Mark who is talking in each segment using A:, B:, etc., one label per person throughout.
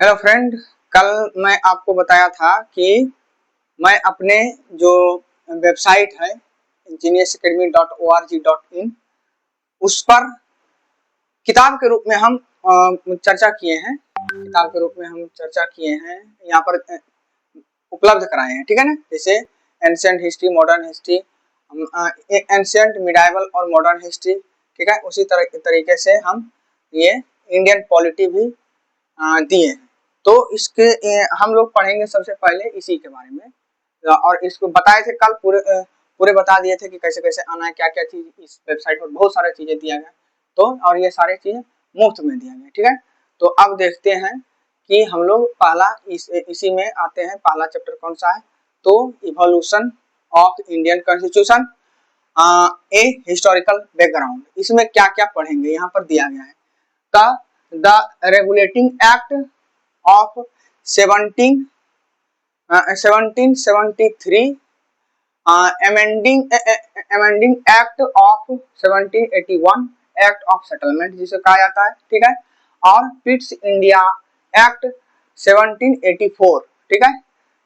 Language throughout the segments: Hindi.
A: हेलो फ्रेंड, कल मैं आपको बताया था कि मैं अपने जो वेबसाइट है geniusacademy.org.in उस पर किताब के रूप में हम चर्चा किए हैं। यहाँ पर उपलब्ध कराए हैं, ठीक है ना। जैसे ancient history, modern history, ancient, medieval और मॉडर्न हिस्ट्री, ठीक है। उसी तरीके से हम ये इंडियन पॉलिटी भी दिए हैं। तो इसके हम लोग पढ़ेंगे सबसे पहले इसी के बारे में, और इसको बताए थे कल, पूरे बता दिए थे कि कैसे कैसे आना है, क्या क्या चीज इस वेबसाइट पर बहुत सारी चीजें दिया गया। तो और ये सारी चीजें मुफ्त में दिया गया, ठीक है। तो अब देखते हैं कि हम लोग पहला इसी में आते हैं। पहला चैप्टर कौन सा है? तो evolution of Indian constitution, a historical background. इसमें क्या क्या पढ़ेंगे यहाँ पर दिया गया है। The regulating act of 1773, amending act of 1781, act of settlement जिसे कहा जाता है, ठीक है। और पिट्स इंडिया एक्ट 1784, ठीक है,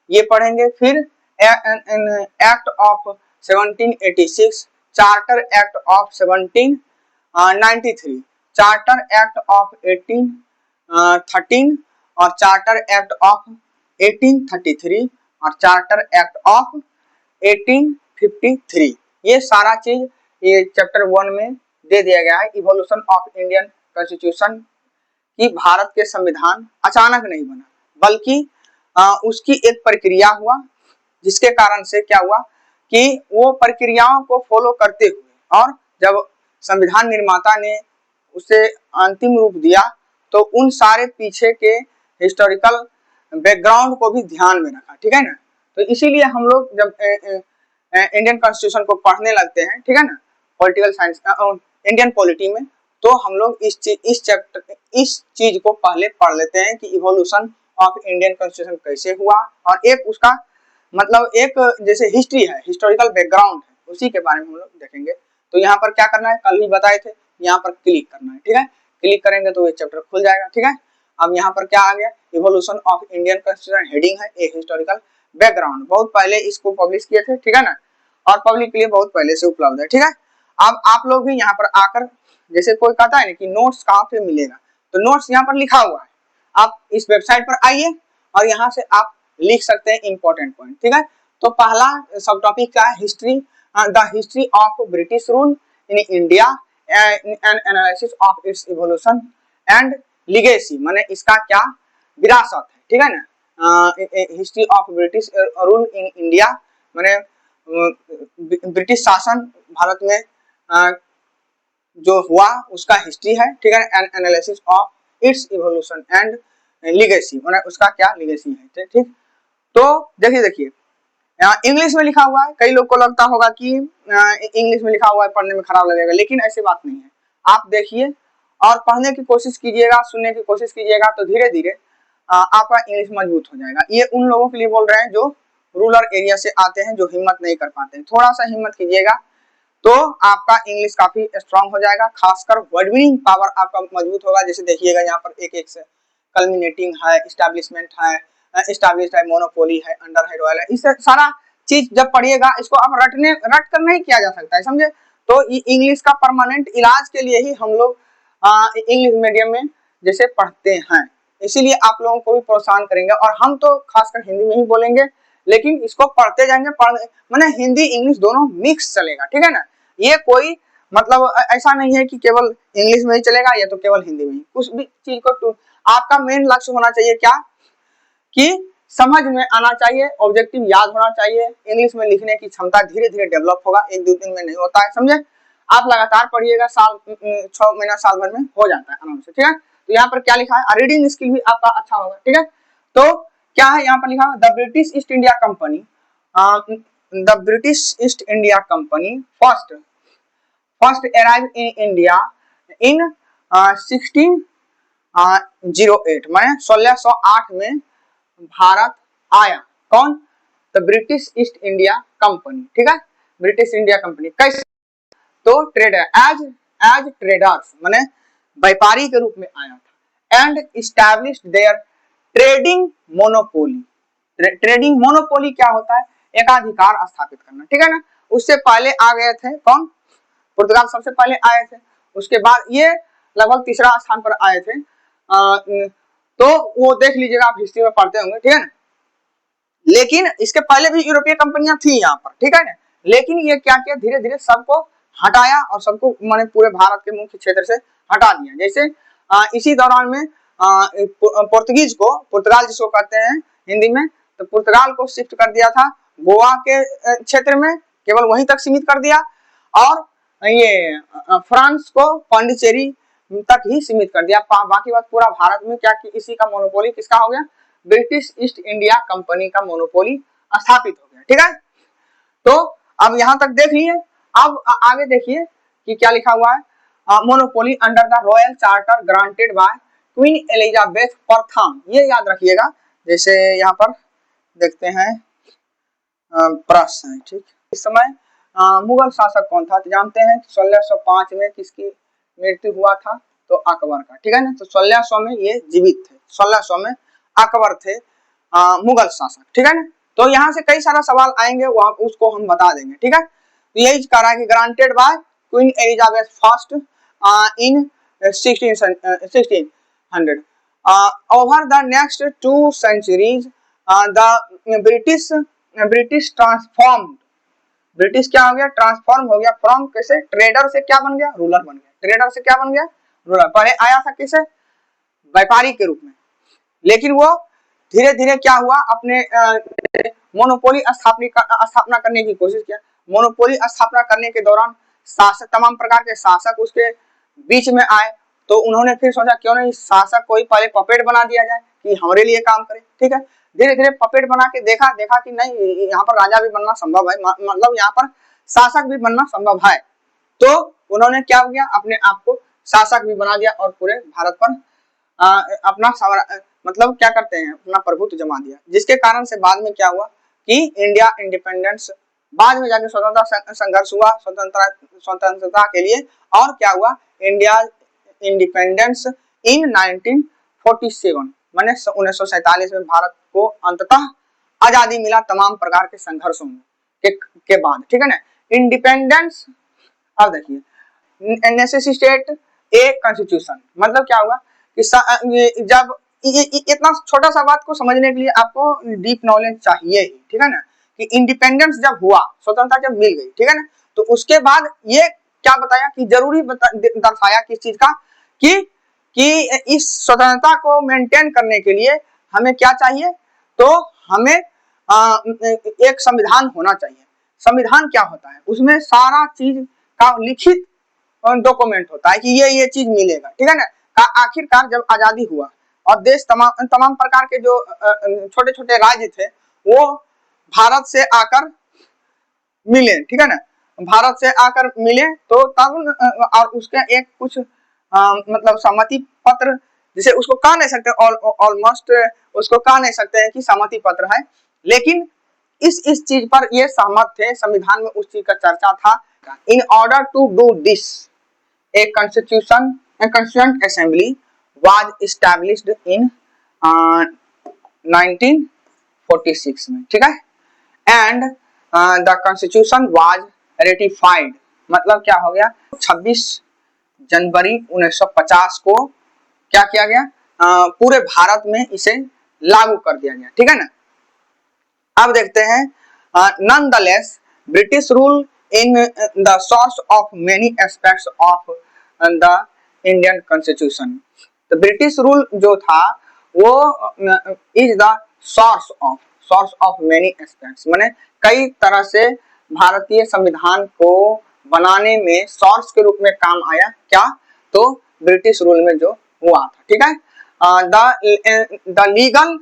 A: ये पढ़ेंगे। फिर act of 1786, charter act of 1793, charter act of 1813 और चार्टर एक्ट ऑफ 1833 और चार्टर एक्ट ऑफ 1853। ये सारा चीज ये चैप्टर 1 में दे दिया गया है। इवोल्यूशन ऑफ इंडियन कॉन्स्टिट्यूशन कि भारत के संविधान अचानक नहीं बना, बल्कि उसकी एक प्रक्रिया हुआ, जिसके कारण से क्या हुआ कि वो प्रक्रियाओं को फॉलो करते हुए और जब संविधान निर्माता ने उसे अंतिम रूप दिया तो उन सारे पीछे के हिस्टोरिकल बैकग्राउंड को भी ध्यान में रखा, ठीक है ना। तो इसीलिए हम लोग जब इंडियन कॉन्स्टिट्यूशन को पढ़ने लगते हैं, ठीक है ना, पॉलिटिकल साइंस, इंडियन पॉलिटी में, तो हम लोग इस चीज को पहले पढ़ लेते हैं कि इवोल्यूशन ऑफ इंडियन कॉन्स्टिट्यूशन कैसे हुआ, और एक उसका मतलब एक जैसे हिस्ट्री है, हिस्टोरिकल बैकग्राउंड है, उसी के बारे में हम लोग देखेंगे। तो यहाँ पर क्या करना है, कल ही बताए थे, यहाँ पर क्लिक करना है, ठीक है। क्लिक करेंगे तो ये चैप्टर खुल जाएगा, ठीक है। अब यहाँ पर क्या आ गया, evolution of Indian constitution, heading है ए हिस्टोरिकल बैकग्राउंड। बहुत पहले इसको पब्लिश किए थे, ठीक है ना, और पब्लिक के लिए बहुत पहले से उपलब्ध है, ठीक है। अब आप लोग भी यहाँ पर आकर, जैसे कोई कहता है ना कि नोट्स कहाँ पे मिलेगा, तो नोट्स यहाँ पर लिखा हुआ है। आप इस वेबसाइट पर आइए और यहाँ से आप लिख सकते हैं इंपॉर्टेंट पॉइंट, ठीक है। तो पहला सब टॉपिक क्या है, history, the history of British rule in India and analysis of its evolution and legacy, माने इसका क्या विरासत है, ठीक है ना। History of British rule in India माने ब्रिटिश शासन भारत में जो हुआ उसका हिस्ट्री है, ठीक है। And analysis of its evolution and legacy, माने उसका क्या लीगेसी है, ठीक। तो देखिए इंग्लिश में लिखा हुआ है, कई लोग को लगता होगा कि इंग्लिश में लिखा हुआ है पढ़ने में खराब लगेगा, लेकिन ऐसी बात नहीं है। आप देखिए और पढ़ने की कोशिश कीजिएगा, सुनने की कोशिश कीजिएगा, तो धीरे धीरे आपका इंग्लिश मजबूत हो जाएगा। ये उन लोगों के लिए बोल रहे हैं जो रूरल एरिया से आते हैं, जो हिम्मत नहीं कर पाते हैं। थोड़ा सा हिम्मत कीजिएगा तो आपका इंग्लिश काफी स्ट्रांग हो जाएगा, खासकर वर्ड मीनिंग पावर आपका मजबूत होगा। जैसे देखिएगा यहाँ पर एक एक से कल्मिनेटिंग है, एस्टैब्लिशमेंट है, एस्टैब्लिश्ड है, मोनोपोली है, अंडर है, रॉयल है, इस सारा चीज जब पढ़िएगा, इसको आप रट कर नहीं किया जा सकता है, समझे। तो इंग्लिश का परमानेंट इलाज के लिए ही हम लोग इंग्लिश मीडियम में जैसे पढ़ते हैं, इसीलिए आप लोगों को भी प्रोत्साहन करेंगे। और हम तो खासकर हिंदी में ही बोलेंगे, लेकिन इसको पढ़ते जाएंगे, माने हिंदी इंग्लिश दोनों मिक्स चलेगा, ठीक है ना। ये कोई मतलब ऐसा नहीं है कि केवल इंग्लिश में ही चलेगा या तो केवल हिंदी में ही। कुछ भी चीज को आपका मेन लक्ष्य होना चाहिए क्या, कि समझ में आना चाहिए, ऑब्जेक्टिव याद होना चाहिए। इंग्लिश में लिखने की क्षमता धीरे धीरे डेवलप होगा, एक दो दिन में नहीं होता है, समझे। आप लगातार पढ़िएगा, साल 6 महीना साल भर में हो जाता है आराम से, ठीक है। तो यहाँ पर क्या लिखा है, रीडिंग स्किल भी आपका अच्छा होगा, ठीक है। तो क्या है यहाँ पर लिखा, the British east India company, the British east India company first arrive in India in 1608, मैं 1608 में भारत आया। कौन? The British east India company, ठीक है। ब्रिटिश इंडिया कंपनी कैसे, तो ट्रेडर, एज ट्रेडर्स, माने व्यापारी के रूप में आया था। And established their trading monopoly. Trading monopoly क्या होता है? एकाधिकार स्थापित करना, ठीक है ना। उससे पहले आ गए थे कौन? पुर्तगाल सबसे पहले आए थे, उसके बाद ये लगभग तीसरा स्थान पर आए थे। तो वो देख लीजिएगा, आप हिस्ट्री में पढ़ते होंगे, ठीक है ना। लेकिन इसके पहले भी यूरोपीय कंपनियां थी यहाँ पर, ठीक है ना। लेकिन ये क्या किया, धीरे धीरे सबको हटाया और सबको माने पूरे भारत के मुख्य क्षेत्र से हटा दिया। जैसे इसी दौरान में पुर्तगाल जिसको कहते हैं हिंदी में, तो पुर्तगाल को शिफ्ट कर दिया था गोवा के क्षेत्र में, केवल वहीं तक सीमित कर दिया। और ये फ्रांस को पांडिचेरी तक ही सीमित कर दिया। बाकी बात पूरा भारत में क्या कि इसी का मोनोपोली किसका हो गया? ब्रिटिश ईस्ट इंडिया कंपनी का मोनोपोली स्थापित हो गया, ठीक है। तो अब यहां तक देख लिए। अब आगे देखिए कि क्या लिखा हुआ है। Monopoly under the royal charter granted by queen Elizabeth प्रथम, ये याद रखिएगा। जैसे यहाँ पर देखते हैं प्रश्न है, ठीक। इस समय मुगल शासक कौन था? तो जानते हैं 1605 में किसकी मृत्यु हुआ था? तो अकबर का, ठीक है ना। तो 1600 में ये जीवित थे, 1600 में अकबर थे मुगल शासक, ठीक है ना। तो यहाँ से कई सारा सवाल आएंगे, वहां उसको हम बता देंगे, ठीक है। तो यही कह रहा है कि granted by queen Elizabeth first in 1600 over the next 2 centuries the British transform, British क्या हो गया? ट्रांसफॉर्म हो गया फ्रॉम, कैसे? ट्रेडर से क्या बन गया? रूलर बन गया। ट्रेडर से क्या बन गया? रूलर। पहले आया था किसे? व्यापारी के रूप में, लेकिन वो धीरे धीरे क्या हुआ, अपने मोनोपोली स्थापना करने की कोशिश किया। मोनोपोली स्थापना करने के दौरान शासक, तमाम प्रकार के शासक उसके बीच में आए। तो उन्होंने फिर सोचा क्यों नहीं शासक को ही पहले पपेट बना दिया जाए कि हमारे लिए काम करे, ठीक है। धीरे धीरे पपेट बना के देखा कि नहीं, यहाँ पर राजा भी बनना संभव है, मतलब यहाँ पर शासक भी बनना संभव है। तो उन्होंने क्या किया, अपने आप को शासक भी बना दिया और पूरे भारत पर अपना मतलब क्या करते हैं, अपना प्रभुत्व जमा दिया। जिसके कारण से बाद में क्या हुआ कि इंडिया इंडिपेंडेंस, बाद में जाके स्वतंत्रता संघर्ष हुआ स्वतंत्रता के लिए। और क्या हुआ, इंडिया इंडिपेंडेंस इन 1947, माने 1947 में भारत को अंततः आजादी मिला तमाम प्रकार के संघर्षों के बाद, ठीक है ना। इंडिपेंडेंस, अब देखिए नेसेसिटेट ए कॉन्स्टिट्यूशन, मतलब क्या हुआ कि जब इतना छोटा सा बात को समझने के लिए आपको डीप नॉलेज चाहिए, ठीक है ना। कि इंडिपेंडेंस जब हुआ, स्वतंत्रता जब मिल गई, ठीक है ना, तो उसके बाद ये क्या बताया कि जरूरी दर्शाया किस चीज का कि इस स्वतंत्रता को मेंटेन करने के लिए हमें क्या चाहिए, तो हमें एक संविधान होना चाहिए। संविधान क्या होता है, उसमें सारा चीज का लिखित डॉक्यूमेंट होता है कि ये चीज मिलेगा, ठीक है ना। आखिरकार जब आजादी हुआ और देश तमाम प्रकार के जो छोटे छोटे राज्य थे वो भारत से आकर मिले, ठीक है ना। भारत से आकर मिले तो तब और उसका एक कुछ मतलब सहमति पत्र, जिसे उसको कह नहीं सकते, ऑलमोस्ट उसको कह नहीं सकते हैं कि सहमति पत्र है, लेकिन इस चीज पर ये सहमत थे, संविधान में उस चीज का चर्चा था। In order to do this a constituent assembly was established in 1946 में, ठीक है। And the constitution was ratified, मतलब क्या हो गया, 26 जनवरी 1950 को क्या किया गया, पूरे भारत में इसे लागू कर दिया गया, ठीक है ना। अब देखते हैं nonetheless British rule in the source of many aspects of the Indian Constitution। तो ब्रिटिश रूल जो था वो is the source of many aspects, माने कई तरह से भारतीय संविधान को बनाने में सोर्स के रूप में काम आया। क्या, तो ब्रिटिश रूल में जो हुआ था, ठीक है। The legal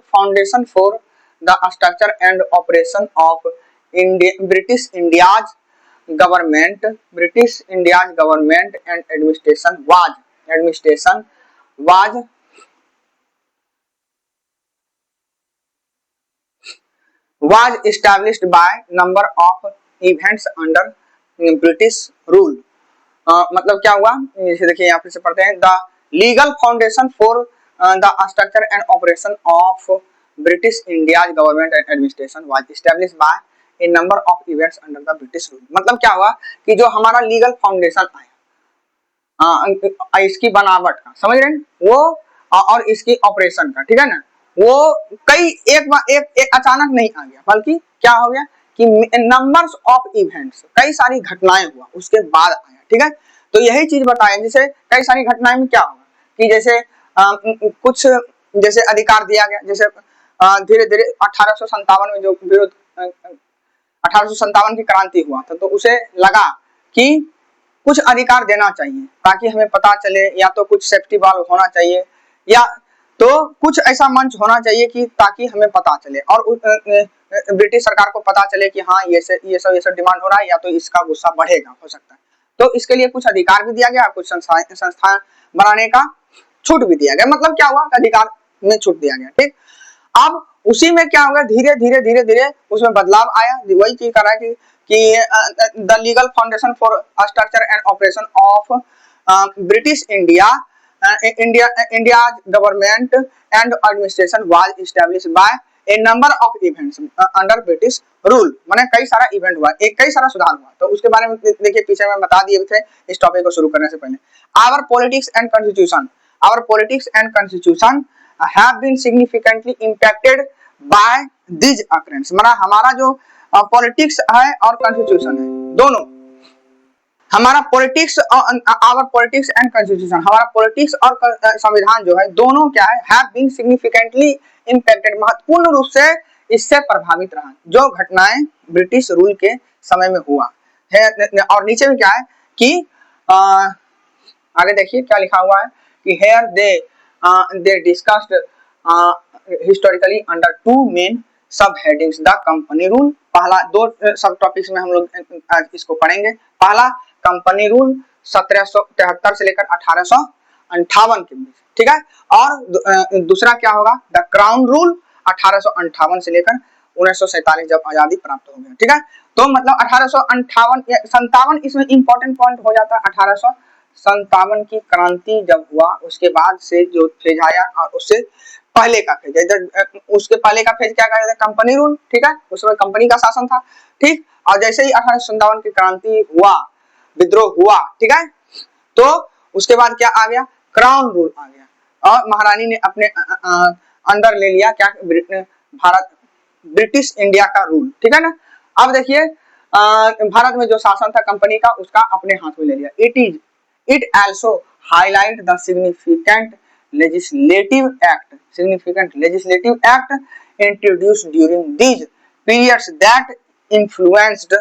A: foundation for the structure and operation of British India's government and administration was established by number of events under British rule। मतलब क्या हुआ, जैसे देखिए यहाँ पे से पढ़ते हैं, the legal foundation for the structure and operation of British India's government and administration was established by a number of events under the British rule। मतलब क्या हुआ कि जो हमारा लीगल फाउंडेशन आया इसकी बनावट का, समझ रहे हैं वो, और इसकी ऑपरेशन का, ठीक है ना, वो कई एक अचानक नहीं आ गया, बल्कि क्या हो गया कि नंबर्स ऑफ इवेंट्स, कई सारी घटनाएं हुआ उसके बाद आया, ठीक है। तो यही चीज बताएं, जैसे कई सारी घटनाएं में क्या होगा कि जैसे कुछ जैसे अधिकार दिया गया, जैसे धीरे धीरे 1857 में जो विरोध 1857 की क्रांति हुआ था, तो उसे लगा कि कुछ अधिकार देना चाहिए ताकि हमें पता चले, या तो कुछ सेफ्टी वॉल्व होना चाहिए, या तो कुछ ऐसा मंच होना चाहिए कि ताकि हमें पता चले और ब्रिटिश सरकार को पता चले कि हाँ ये सब डिमांड हो रहा है, या तो इसका गुस्सा बढ़ेगा, हो सकता है। तो इसके लिए कुछ अधिकार भी दिया गया, कुछ संस्थाएं बनाने का छूट भी दिया गया। मतलब क्या हुआ, अधिकार में छूट दिया गया, ठीक। अब उसी में क्या होगा, धीरे धीरे धीरे धीरे उसमें बदलाव आया। वही चीज कर रहा है कि the legal foundation for structure and operation of British India government and administration was established bye A number of events under British rule. माने कई सारा इवेंट हुआ, कई सारा सुधार हुआ। तो उसके बारे में देखिए पीछे में बता दिए थे इस टॉपिक को शुरू करने से पहले। Our politics and constitution have been significantly impacted by these occurrences। माना हमारा जो पॉलिटिक्स है और कॉन्स्टिट्यूशन है, दोनों, हमारा politics our politics and constitution, हमारा पॉलिटिक्स और संविधान जो है, दोनों क्या है, have been significantly impacted, महत्वपूर्ण रूप से इससे प्रभावित रहा जो घटनाएं ब्रिटिश रूल के समय में हुआ है। और नीचे में क्या है कि आगे देखिए क्या लिखा हुआ है कि here they discussed historically under two main subheadings the company rule। पहला दो सब टॉपिक्स में हम लोग आज इसको पढ़ेंगे। पहला कंपनी रूल 1773 से लेकर 1858 के बीच, ठीक है। और दूसरा क्या होगा, द क्राउन रूल 1858 से लेकर 1947 जब आजादी प्राप्त हो गया, ठीक है। तो मतलब 1858 इसमें इंपॉर्टेंट पॉइंट हो जाता है। 1857 की क्रांति जब हुआ उसके बाद से जो फेज आया, और उससे पहले का फेज, उसके पहले का फेज क्या कहते हैं, कंपनी रूल, ठीक है, उसमें कंपनी का शासन था, ठीक। और जैसे ही 1857 की क्रांति हुआ, विद्रोह हुआ, ठीक है, तो उसके बाद क्या आ गया, क्राउन रूल आ गया, और महारानी ने अपने अंदर ले लिया क्या, ब्रिटिश इंडिया का रूल, ठीक है ना। अब देखिए भारत में जो शासन था कंपनी का, उसका अपने हाथ में ले लिया। It also highlight the significant legislative act introduced during these periods that influenced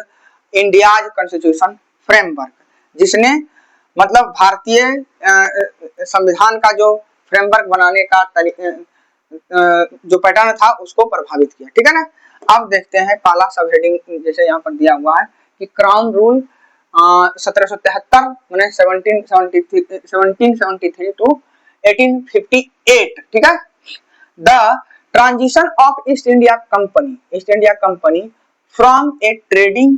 A: India's constitution framework, जिसने मतलब भारतीय संविधान का जो फ्रेमवर्क बनाने का जो पैटर्न था उसको प्रभावित किया, ठीक है ना। अब देखते हैं पहला सब हेडिंग जैसे यहाँ पर दिया हुआ है कि क्राउन रूल 1773 माने 1773 टू 1858, ठीक है। The transition of East India Company from a trading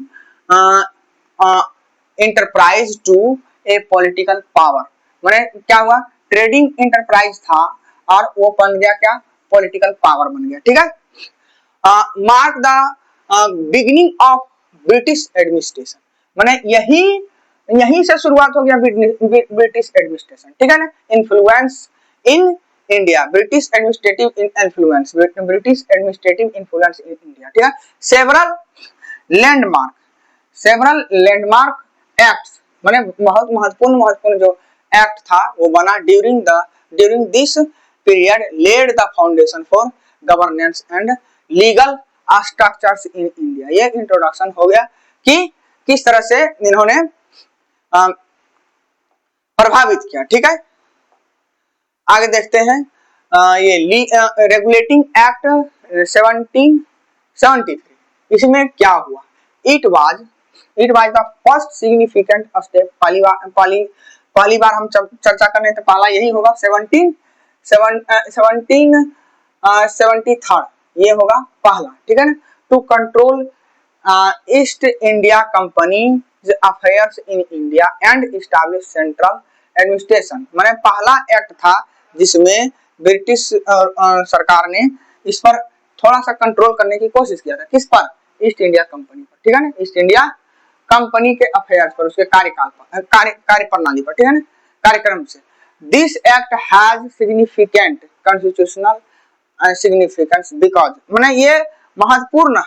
A: enterprise to a political power. माने क्या हुआ, ट्रेडिंग एंटरप्राइज था और वो बन गया क्या, पॉलिटिकल पावर बन गया, ठीक है। Mark the beginning of British administration, माने यही से शुरुआत हो गया ब्रिटिश एडमिनिस्ट्रेशन, ठीक है ना। Influence in India, British administrative influence in India, ठीक है। सेवरल लैंडमार्क एक्ट्स, माने बहुत महत्वपूर्ण जो एक्ट था वो बना during this period led the foundation for governance and legal structures in India. ये इंट्रोडक्शन हो गया कि किस तरह से इन्होंने प्रभावित किया, ठीक है। आगे देखते हैं ये रेगुलेटिंग एक्ट 1773, इसमें क्या हुआ, it was the first significant step. पहली बार हम चर्चा करने तो पहला यही होगा 1773 ये होगा पहला, ठीक है ना। To control East India Company affairs in India and establish central administration, माने पहला एक्ट था जिसमें ब्रिटिश सरकार ने इस पर थोड़ा सा कंट्रोल करने की कोशिश किया था। किस पर? ईस्ट इंडिया कंपनी पर, ठीक है ना, ईस्ट इंडिया कंपनी के अफेयर्स पर, उसके कार्यकाल पर, कार्य प्रणाली पर, ठीक है ना, कार्यक्रम से। This act has significant constitutional significance because, माने ये महत्वपूर्ण है,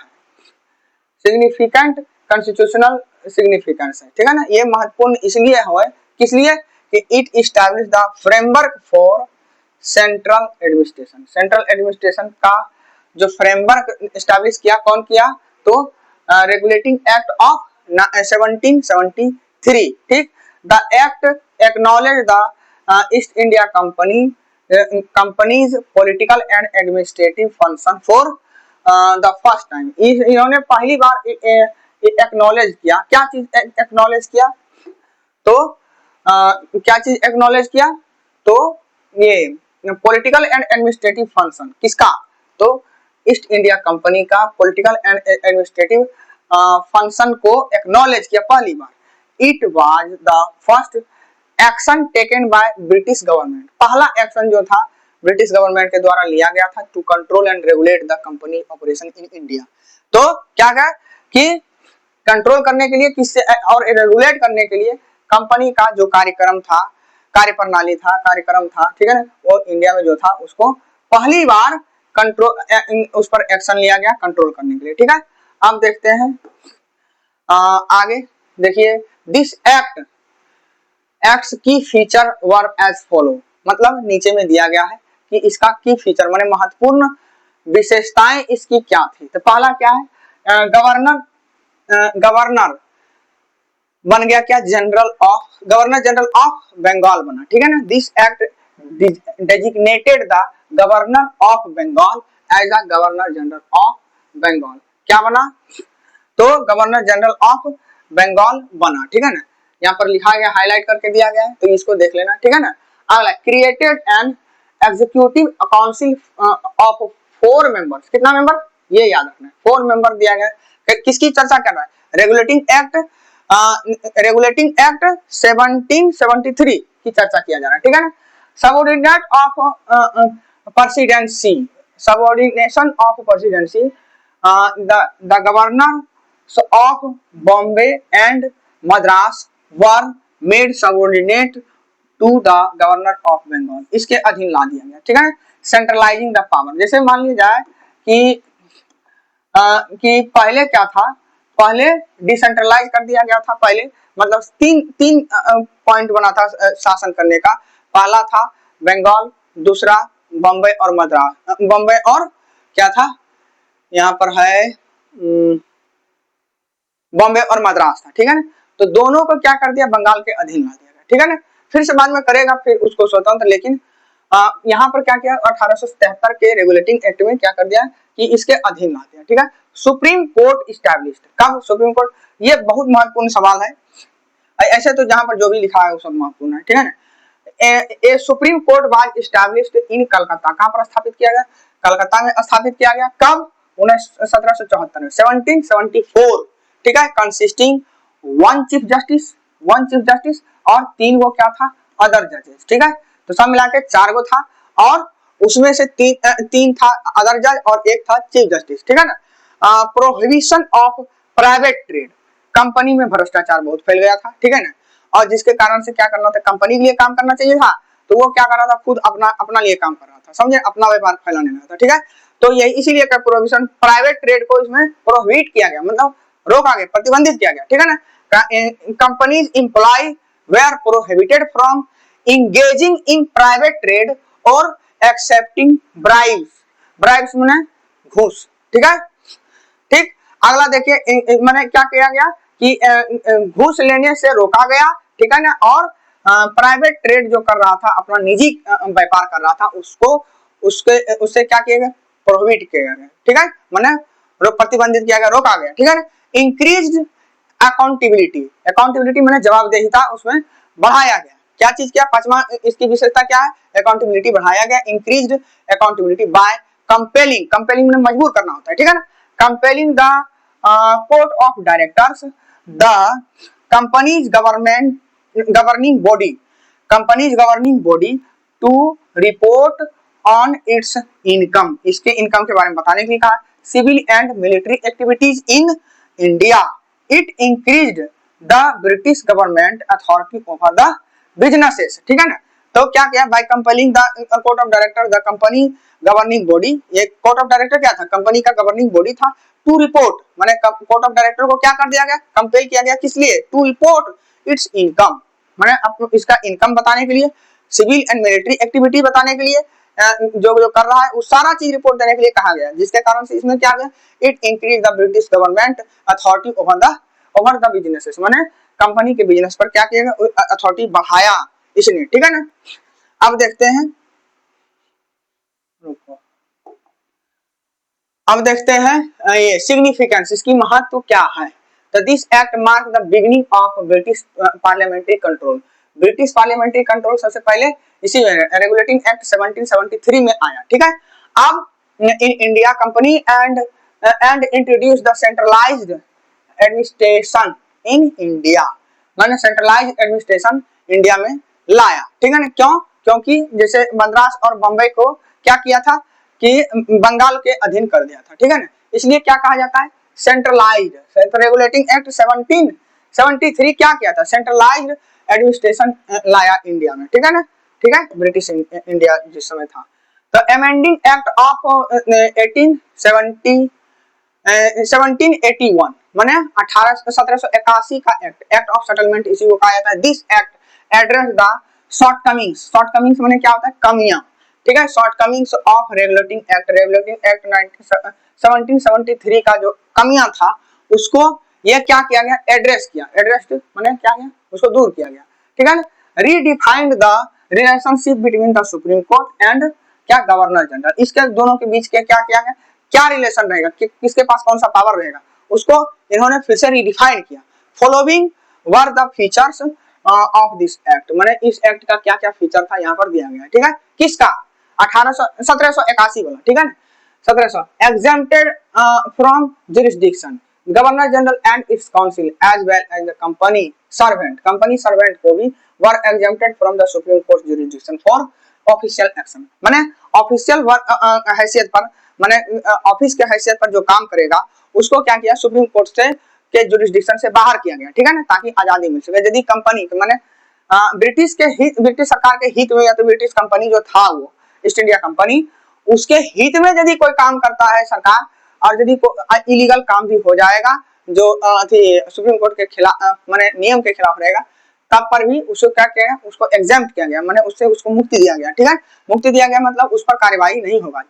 A: सिग्निफिकेंट कॉन्स्टिट्यूशनल सिग्निफिकेंस है, ठीक है ना, ये महत्वपूर्ण इसलिए है, किस लिए कि it establish the framework for central administration, central administration का जो फ्रेमवर्क इस्टैब्लिश किया, कौन किया? तो रेगुलेटिंग एक्ट ऑफ 1773, ठीक। The act acknowledge the East India company companies political and administrative function for the first time, इन्होंने पहली बार एक्नॉलेज किया, क्या चीज एक्नॉलेज किया? तो क्या चीज एक्नॉलेज किया? तो ये पॉलिटिकल एंड एडमिनिस्ट्रेटिव फंक्शन, किसका? तो ईस्ट इंडिया कंपनी का पॉलिटिकल एंड एडमिनिस्ट्रेटिव फंक्शन को एक्नॉलेज किया पहली बार। It was the first action taken by British government, पहला एक्शन जो था ब्रिटिश गवर्नमेंट के द्वारा लिया गया था to control and regulate the company operation in India. तो क्या कहा कि कंट्रोल करने के लिए किससे और रेगुलेट करने के लिए कंपनी का जो कार्यक्रम था, कार्य प्रणाली था, कार्यक्रम था, ठीक है ना, वो इंडिया में जो था उसको पहली बार कंट्रोल, उस पर एक्शन लिया गया कंट्रोल करने के लिए, ठीक है। अब देखते हैं आगे, देखिए दिस एक्ट्स की फीचर वर एज फॉलो, मतलब नीचे में दिया गया है कि इसका की फीचर माने महत्वपूर्ण विशेषताएं इसकी क्या थी। तो पहला क्या है? गवर्नर बन गया क्या? गवर्नर जनरल ऑफ बंगाल बना, ठीक है ना। This act designated the governor of Bengal as a governor general of Bengal, क्या बना? तो गवर्नर जनरल ऑफ बंगाल बना, ठीक है ना, यहाँ पर लिखा गया, हाईलाइट करके दिया गया है, तो इसको देख लेना, ठीक है ना। अगला, created an executive council of 4 members, कितना मेंबर? ये याद रखना है, 4 मेंबर दिया गया। किसकी चर्चा कर रहा है? रेगुलेटिंग एक्ट 1773 की चर्चा किया जा रहा है, ठीक है ना। Subordinate of presidency, subordination of presidency, the governor of Bombay and Madras were made subordinate to the governor of Bengal, इसके अधीन ला दिया गया, ठीक है। सेंट्रलाइजिंग द पावर, जैसे मान लिया जाए कि पहले क्या था, पहले डिसेंट्रलाइज कर दिया गया था, पहले मतलब तीन पॉइंट बना था शासन करने का। पहला था बंगाल, दूसरा बॉम्बे और मद्रास, बॉम्बे और क्या था यहाँ पर है बॉम्बे और मद्रास था, ठीक है ना। तो दोनों को क्या कर दिया? बंगाल के अधीन ला दिया, ठीक है ना। फिर से बाद में करेगा फिर उसको स्वतंत्र, लेकिन यहाँ पर क्या किया? 1873 के रेगुलेटिंग एक्ट में क्या कर दिया कि इसके अधीन ला दिया, ठीक है। सुप्रीम कोर्ट इस्टेब्लिश्ड, कब सुप्रीम कोर्ट? ये बहुत महत्वपूर्ण सवाल है, ऐसे तो जहां पर जो भी लिखा है वो सब महत्वपूर्ण है, ठीक है ना। Supreme court was established in Calcutta, कहां पर स्थापित किया गया? कलकत्ता में स्थापित किया गया, कब? 1774 में, 1774, ठीक है। कंसिस्टिंग वन चीफ जस्टिस और 3 वो क्या था? अदर जजेस, ठीक है। तो सब मिला के 4 गो था, और उसमें से 3 था अदर जज और 1 था चीफ जस्टिस, ठीक है ना। Prohibition of private trade, company में भ्रष्टाचार बहुत फैल गया था, ठीक है ना, और जिसके कारण से क्या करना था? कंपनी के लिए काम करना चाहिए था, तो वो क्या कर रहा था? खुद अपना लिए काम कर रहा था, समझे, अपना व्यापार फैलाने लगा था, ठीक है। तो यही इसीलिए क्या प्रोहिबिशन, प्राइवेट ट्रेड को इसमें प्रोहिबिट किया गया, मतलब रोका गया, प्रतिबंधित किया गया, ठीक है ना। Company's employ were prohibited from engaging in private trade और accepting bribes माने घूस, ठीक है, ठीक। अगला देखिए मैंने क्या किया गया कि घूस लेने से रोका गया, ठीक है ना, और प्राइवेट ट्रेड जो कर रहा था, अपना निजी व्यापार कर रहा था, उससे क्या किया गया? प्रोहिबिट किया गया, ठीक है, माने प्रतिबंधित किया गया, रोका गया, ठीक है ना। इंक्रीज्ड अकाउंटेबिलिटी माने जवाबदेहिता उसमें बढ़ाया गया, क्या चीज क्या? 5वां इसकी विशेषता क्या है? अकाउंटेबिलिटी बढ़ाया गया। इंक्रीज्ड अकाउंटेबिलिटी बाय कंपेलिंग में मजबूर करना होता है, ठीक है ना। Compelling the court of directors, the company's governing body to report on its income, इसके इनकम के बारे में बताने के लिए कहा। Civil and military activities in India, it increased the British government authority over the businesses, ठीक है ना। तो क्या किया, by compelling the court of director the company governing body, ये कोर्ट ऑफ डायरेक्टर क्या था, कंपनी का गवर्निंग बॉडी था, टू रिपोर्ट, माने कोर्ट ऑफ डायरेक्टर को क्या कर दिया गया, कंपेल किया गया, किस लिए, टू रिपोर्ट इट्स इनकम, माने आपको इसका इनकम बताने के लिए, सिविल एंड मिलिट्री एक्टिविटी बताने के लिए, जो जो कर रहा है वो सारा चीज रिपोर्ट देने के लिए कहा गया, जिसके कारण से इसमें क्या गया, it increase the British government authority over the businesses, माने कंपनी के बिजनेस पर क्या किया गया, अथॉरिटी बढ़ाया इसने, ठीक है ना। अब देखते हैं, ये सिग्निफिकेंस, इसकी महत्व क्या है। तो this act mark the beginning of British parliamentary control, British parliamentary control सबसे पहले इसी रेगुलेटिंग एक्ट 1773 में आया, ठीक है। अब in India company and introduce the centralised administration in India, मैंने सेंट्रलाइज्ड एडमिनिस्ट्रेशन इंडिया में लाया, ठीक है ना। क्यों, क्योंकि जैसे मद्रास और बम्बई को क्या किया था कि बंगाल के अधीन कर दिया था, ठीक है ना, इसलिए क्या कहा जाता है, सेंट्रलाइज्ड। रेगुलेटिंग एक्ट 1773 क्या किया था, सेंट्रलाइज्ड एडमिनिस्ट्रेशन लाया इंडिया में, ठीक है ना, ठीक है, ब्रिटिश इंडिया जिस समय था। तो अमेंडिंग एक्ट ऑफ 1781 माने 1781 का एक्ट ऑफ सेटलमेंट इसी को कहा जाता है। This act address the shortcomings माने क्या होता है, कमियां, ठीक है, शॉर्टकमिंग्स ऑफ रेगुलेटिंग एक्ट 1773 का जो कमियां था उसको ये क्या किया गया, एड्रेस किया, एड्रेस माने क्या गया, उसको दूर किया गया, ठीक है ना। Redefined the relationship between the supreme court and क्या, गवर्नर जनरल, इसके दोनों के बीच के क्या किया गया, क्या रिलेशन रहेगा, किसके पास कौन सा पावर रहेगा, उसको इन्होंने फिर से रिडिफाइन किया। Following were the features of this act, माने इस एक्ट का क्या क्या फीचर था यहाँ पर दिया गया, ठीक है, किसका, 1781 वाला, ठीक है ना, 1700 exempted from jurisdiction governor general and its council as well as the company servant को भी were exempted from the supreme court jurisdiction for official action, माने ऑफिशियल हैसियत पर, माने ऑफिस के हैसियत पर जो काम करेगा उसको क्या किया, सुप्रीम कोर्ट से के जुरिस्डिक्शन से बाहर किया गया, ठीक है ना, ताकि आजादी मिल सके। यदि कंपनी माने ब्रिटिश सरकार के हित में, या तो ब्रिटिश कंपनी जो था वो ईस्ट इंडिया कंपनी, उसके हित में यदि कोई काम करता है सरकार, और यदि इलीगल काम भी हो जाएगा जो सुप्रीम कोर्ट के खिलाफ माने नियम के खिलाफ रहेगा, तब पर भी उसको क्या किया, उसको एग्जेम्प्ट किया गया, माने उससे उसको मुक्ति दिया गया, ठीक है, मुक्ति दिया गया मतलब उस पर कार्रवाई नहीं होगा,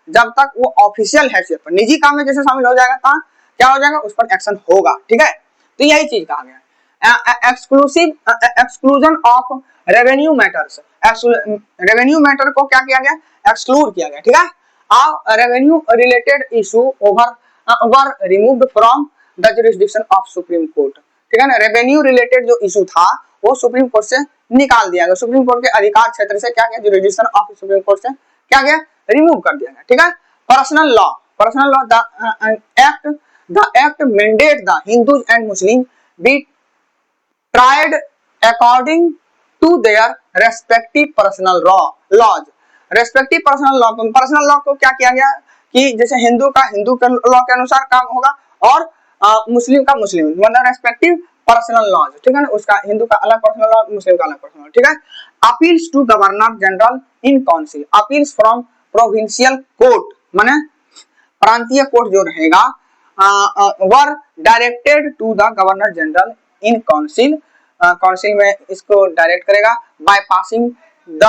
A: जब तक वो ऑफिशियल हैसियत पर, निजी काम में जैसे शामिल हो जाएगा तो क्या हो जाएगा, उस पर एक्शन होगा, ठीक है। तो यही चीज कहा गया। Exclusion of revenue matters, revenue matter को क्या किया गया, एक्सक्लूड किया गया, ठीक है। Revenue related issue were removed from the jurisdiction of supreme court, ठीक है ना, रेवेन्यू रिलेटेड जो इशू था वो सुप्रीम कोर्ट से निकाल दिया गया, सुप्रीम कोर्ट के अधिकार क्षेत्र से क्या किया, जुरिस्डिक्शन ऑफ सुप्रीम कोर्ट से क्या गया, रिमूव कर दिया गया, ठीक है। Personal law the act mandate the Hindus and Muslim be tried according to their respective personal laws, respective personal law को क्या किया गया कि जैसे हिंदू के लॉ के अनुसार काम होगा, और मुस्लिम का मुस्लिम, मतलब रेस्पेक्टिव पर्सनल लॉज, ठीक है ना, उसका हिंदू का अलग पर्सनल लॉ, मुस्लिम का अलग पर्सनल लॉ, ठीक है। Appeals to governor general in council, appeals from provincial court, माने प्रांतीय कोर्ट जो रहेगा, were directed to the governor general in council, council में इसको डायरेक्ट करेगा, by passing the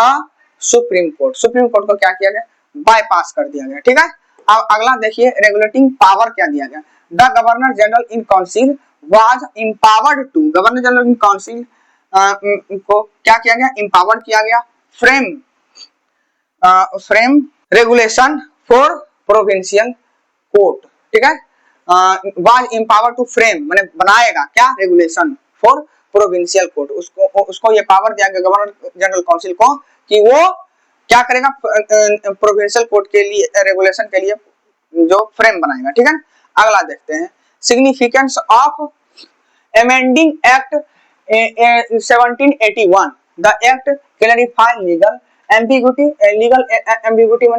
A: supreme court को क्या किया गया, बाईपास कर दिया गया, ठीक है। अब अगला देखिए, रेगुलेटिंग पावर क्या दिया गया, the governor general in council was empowered to, governor general in council को क्या किया गया, एम्पावर्ड किया गया, frame regulation for provincial court, ठीक है, वाज एम्पावर्ड टू फ्रेम माने बनाएगा क्या, रेगुलेशन फॉर प्रोविंशियल कोर्ट, उसको ये पावर दिया गया गवर्नर जनरल काउंसिल को कि वो क्या करेगा, प्रोविंशियल कोर्ट के लिए रेगुलेशन के लिए जो फ्रेम बनाएगा, ठीक है। अगला देखते हैं, significance of amending act 1781, the act clarify legal ambiguity, legal ambiguity में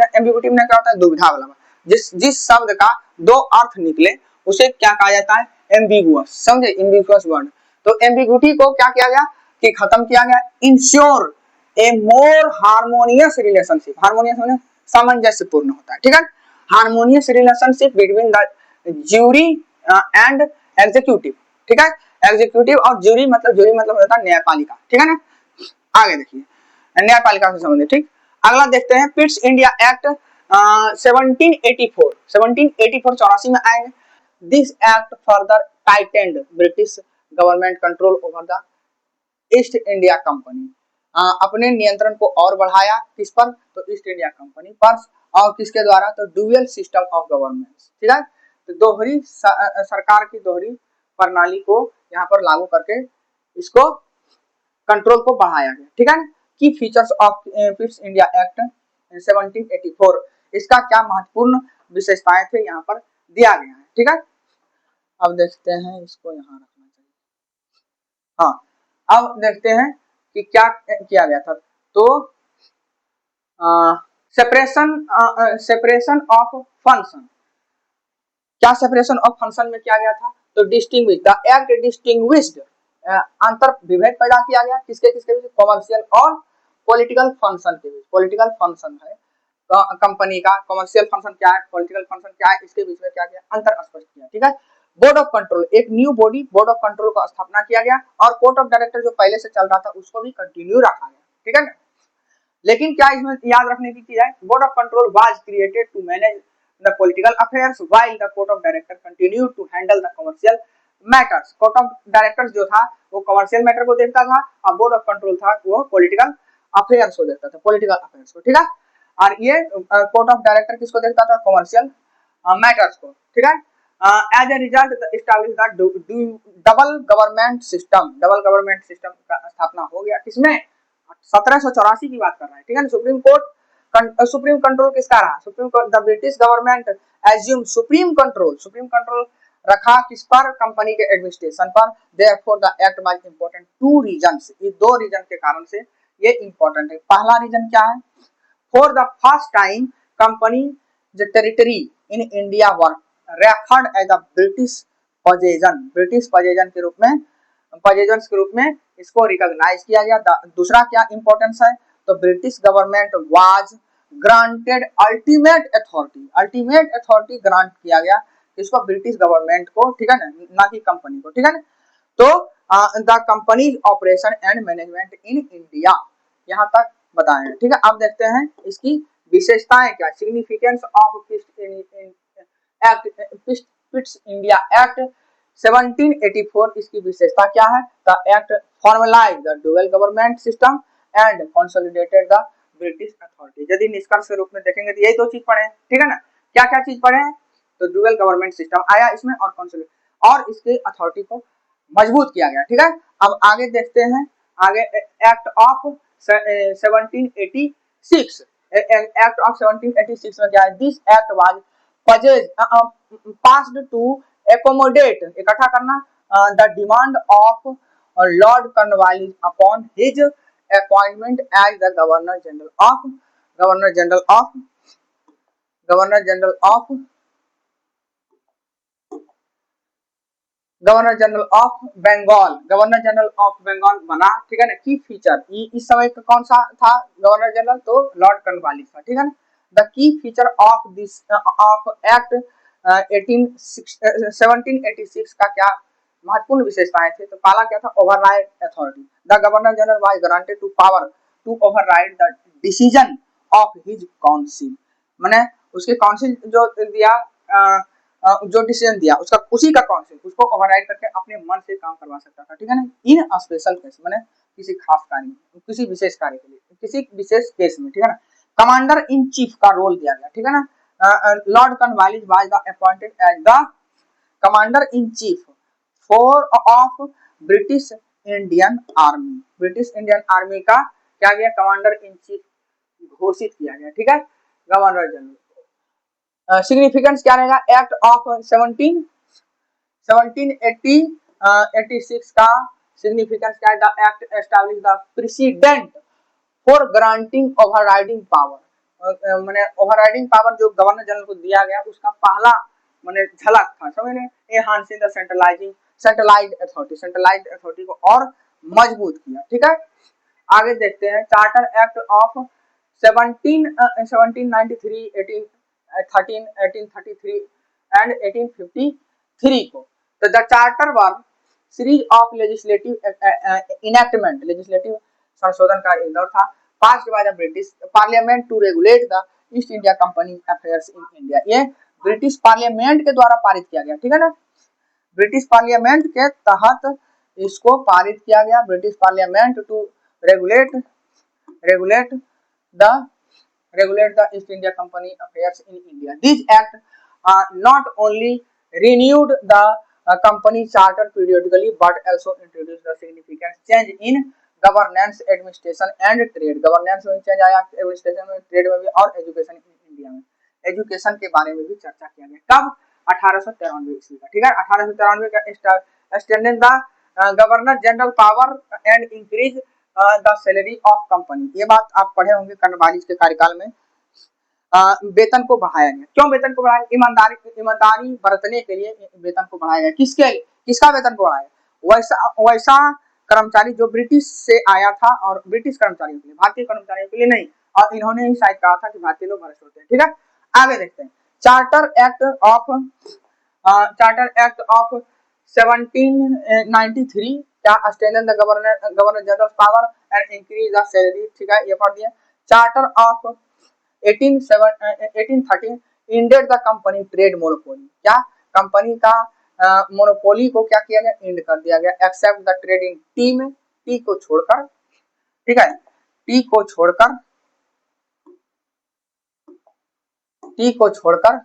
A: क्या होता है, दुविधा वाला। जिस शब्द का दो अर्थ निकले उसे क्या कहा जाता है, एम्बिगुअस, समझे, एम्बिगुअस वर्ड। तो एम्बिगुटी को क्या किया गया कि खत्म किया गया। इंश्योर ए मोर हार्मोनियस रिलेशनशिप, हार्मोनियस माने सामंजस्यपूर्ण होता है, ठीक है। Harmonious relationship between the jury and executive, ठीक है। एग्जीक्यूटिव और ज्यूरी मतलब होता है न्यायपालिका, ठीक है ना। आगे देखिए न्यायपालिका से संबंधित, ठीक। अगला देखते हैं पिट्स इंडिया एक्ट 1784, 84 में आएंगे। This act further tightened British government control over the East India company, अपने नियंत्रण को और बढ़ाया, किस पर, तो ईस्ट इंडिया कंपनी पर। और किसके द्वारा, तो ड्यूअल सिस्टम ऑफ गवर्नमेंट, ठीक है। तो दोहरी सरकार की दोहरी प्रणाली को यहाँ पर लागू करके इसको कंट्रोल को बढ़ाया गया, ठीक है। की features of Pitt's India act 1784, इसका क्या महत्वपूर्ण विशेषताएं थे यहाँ पर दिया गया है, ठीक है। अब देखते हैं, इसको यहाँ रखना चाहिए। हाँ, अब देखते हैं कि क्या किया गया था। तो सेपरेशन ऑफ फंक्शन, क्या सेपरेशन ऑफ फंक्शन में किया गया था, तो डिस्टिंग्विश द एक्ट डिस्टिंग्विश्ड, अंतर विभेद पैदा किया गया, किसके किसके बीच, कॉमर्शियल और पॉलिटिकल फंक्शन के बीच। पॉलिटिकल फंक्शन है कंपनी का, कॉमर्शियल फंक्शन क्या है, पॉलिटिकल फंक्शन क्या है, इसके बीच में क्या किया, अंतर स्पष्ट किया, ठीक है। बोर्ड ऑफ कंट्रोल, एक new body board of control का स्थापना किया गया, और कोर्ट ऑफ डायरेक्टर जो पहले से चल रहा था उसको भी कंटिन्यू रखा गया, ठीक है ना। लेकिन क्या इसमें याद रखने की चीज है, board of control was created to manage the political affairs while the court of director continue to handle the commercial matters. Court of directors जो था वो कमर्शियल मैटर को देखता था, और बोर्ड ऑफ कंट्रोल था वो पॉलिटिकल अफेयर्स को देखता था, पॉलिटिकल अफेयर्स को, ठीक है। और ये कोर्ट ऑफ डायरेक्टर किसको देखता था, कमर्शियल मैटर्स को, ठीक है। As a result establish the double government system, double government system का स्थापना हो गया, किसमें, 1784 की बात कर रहा है, ठीक है ना। सुप्रीम कंट्रोल किसका रहा, the British government assume supreme control रखा किस पर, कंपनी के एडमिनिस्ट्रेशन पर। Therefore the act was important two reasons, ये दो रीजन के कारण से ये इंपॉर्टेंट है। पहला रीजन क्या है, for the first time company the territory in India were referred as the British possession के रूप में इसको रिकॉग्नाइज किया गया। दूसरा क्या इंपॉर्टेंस है, तो British government was granted ultimate authority grant किया गया इसको, ब्रिटिश गवर्नमेंट को, ठीक है ना कि कंपनी को, ठीक है ना। तो the company operation and management in India, यहाँ तक बताए हैं, ठीक है। अब देखते हैं इसकी विशेषताएं क्या, significance of Pitt's India act 1784, इसकी विशेषता क्या है, the act formalize the dual government system and consolidated the British authority. यदि निष्कर्ष के रूप में देखेंगे तो यही दो चीज पढ़े हैं, ठीक है ना। क्या क्या चीज पढ़े हैं, तो डुअल गवर्नमेंट सिस्टम आया इसमें, और कंसोलिडेट और इसके अथॉरिटी को मजबूत किया गया, ठीक है। अब आगे देखते हैं, आगे एक्ट ऑफ 1786, एक्ट ऑफ 1786 में क्या है, this act was passed to accommodate, इकट्ठा करना, the demand of Lord Cornwallis upon his appointment as the governor general of Bengal बना, ठीक है ना। की फीचर, इस समय का कौन सा था गवर्नर जनरल, तो लॉर्ड कॉर्नवालिस था, ठीक है ना। The key feature of this of act 1786 का क्या महत्वपूर्ण विशेषताएं थे, तो पहला क्या था, override authority, the governor general was granted to power to override the decision of his council, माने उसके काउंसिल जो दिया, जो डिसीजन दिया उसका, उसी का काउंसिल उसको ओवरराइड करके अपने मन से काम करवा सकता था, ठीक है ना। इन स्पेशल केस, माने किसी खास कार्य, किसी विशेष कार्य के लिए, किसी विशेष केस में, ठीक है ना। कमांडर इन चीफ का रोल दिया गया, ठीक है ना। Lord Cornwallis was the appointed as the commander in chief for of British Indian army का क्या गया, कमांडर इन चीफ घोषित किया गया, ठीक है, गवर्नर जनरल। सिग्निफिकेंस क्या रहेगा, एक्ट ऑफ 1786 का सिग्निफिकेंस क्या है, the act establish the president for granting overriding power, मैंने ओवरराइडिंग पावर जो गवर्नर जनरल को दिया गया उसका पहला मैंने झलक था, समझ रहे, एनहांसिंग द सेंट्रलाइज्ड अथॉरिटी को और मजबूत किया। ठीक है, आगे देखते हैं चार्टर एक्ट ऑफ 1793, 1833 एंड 1853 को। तो the charter were series of legislative enactment, legislative संशोधन का एक दौर था, passed by the British parliament to regulate the East India Company affairs in India. ये ब्रिटिश पार्लियामेंट के द्वारा पारित किया गया, ठीक है ना, ब्रिटिश पार्लियामेंट के तहत इसको पारित किया गया, British parliament to regulate regulate the East India Company affairs in India. This act not only renewed the company charter periodically but also introduced the significant change in governance, administration and trade. Governance में change आया, administration में, trade में भी, और education in India में, education के बारे में भी चर्चा किया गया। कब? 1893 ईस्वी का, ठीक है। 1893 का extended the governor general power and increase the salary of company. ये बात आप पढ़े होंगे कर्नवालिस के कार्यकाल में। वेतन को बढ़ाया गया। क्यों वेतन को बढ़ाया? ईमानदारी बरतने के लिए वेतन को बढ़ाया गया। किसके लिए? किसका वेतन को बढ़ाया? वैसा कर्मचारी जो ब्रिटिश से आया था, और ब्रिटिश कर्मचारियों के लिए, भारतीय कर्मचारियों के लिए नहीं। और इन्होंने ही शायद कहा था कि भारतीय लोग भ्रष्ट होते हैं। ठीक है, आगे देखते हैं चार्टर एक्ट ऑफ 1793 क्या strengthen the governor general power and increase the salary. ठीक है, ये पढ़ दिया। Charter of 1813 ended the company trade monopoly. क्या? कंपनी का मोनोपोली को क्या किया गया? इंड कर दिया गया। Except the trade in tea में, टी को छोड़कर, ठीक है, टी को छोड़कर, टी को छोड़कर,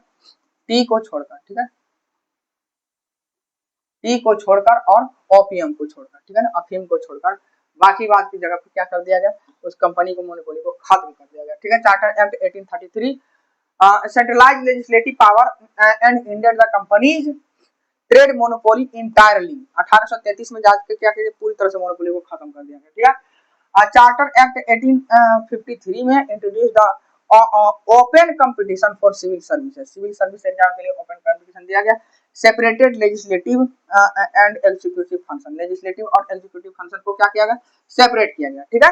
A: टी को छोड़कर, ठीक है, टी को छोड़कर और ओपियम को छोड़कर, ठीक है ना, अफीम को छोड़कर, बाकी बात की जगह पर क्या कर दिया गया? उस कंपनी को, मोनोपोली को खत्म कर दिया गया। ठीक है, charter act 1833 centralise legislative power and ended the company's trade monopoly entirely. 1833 में जाकर क्या किया? पूरी तरह से मोनोपोली को खत्म कर दिया गया। ठीक है, चार्टर एक्ट 1853 में introduce the open competition for civil services. Civil service exam के लिए ओपन कंपटीशन दिया गया। Separated legislative and executive function, legislative और एग्जीक्यूटिव फंक्शन को क्या किया गया? सेपरेट किया गया। ठीक है,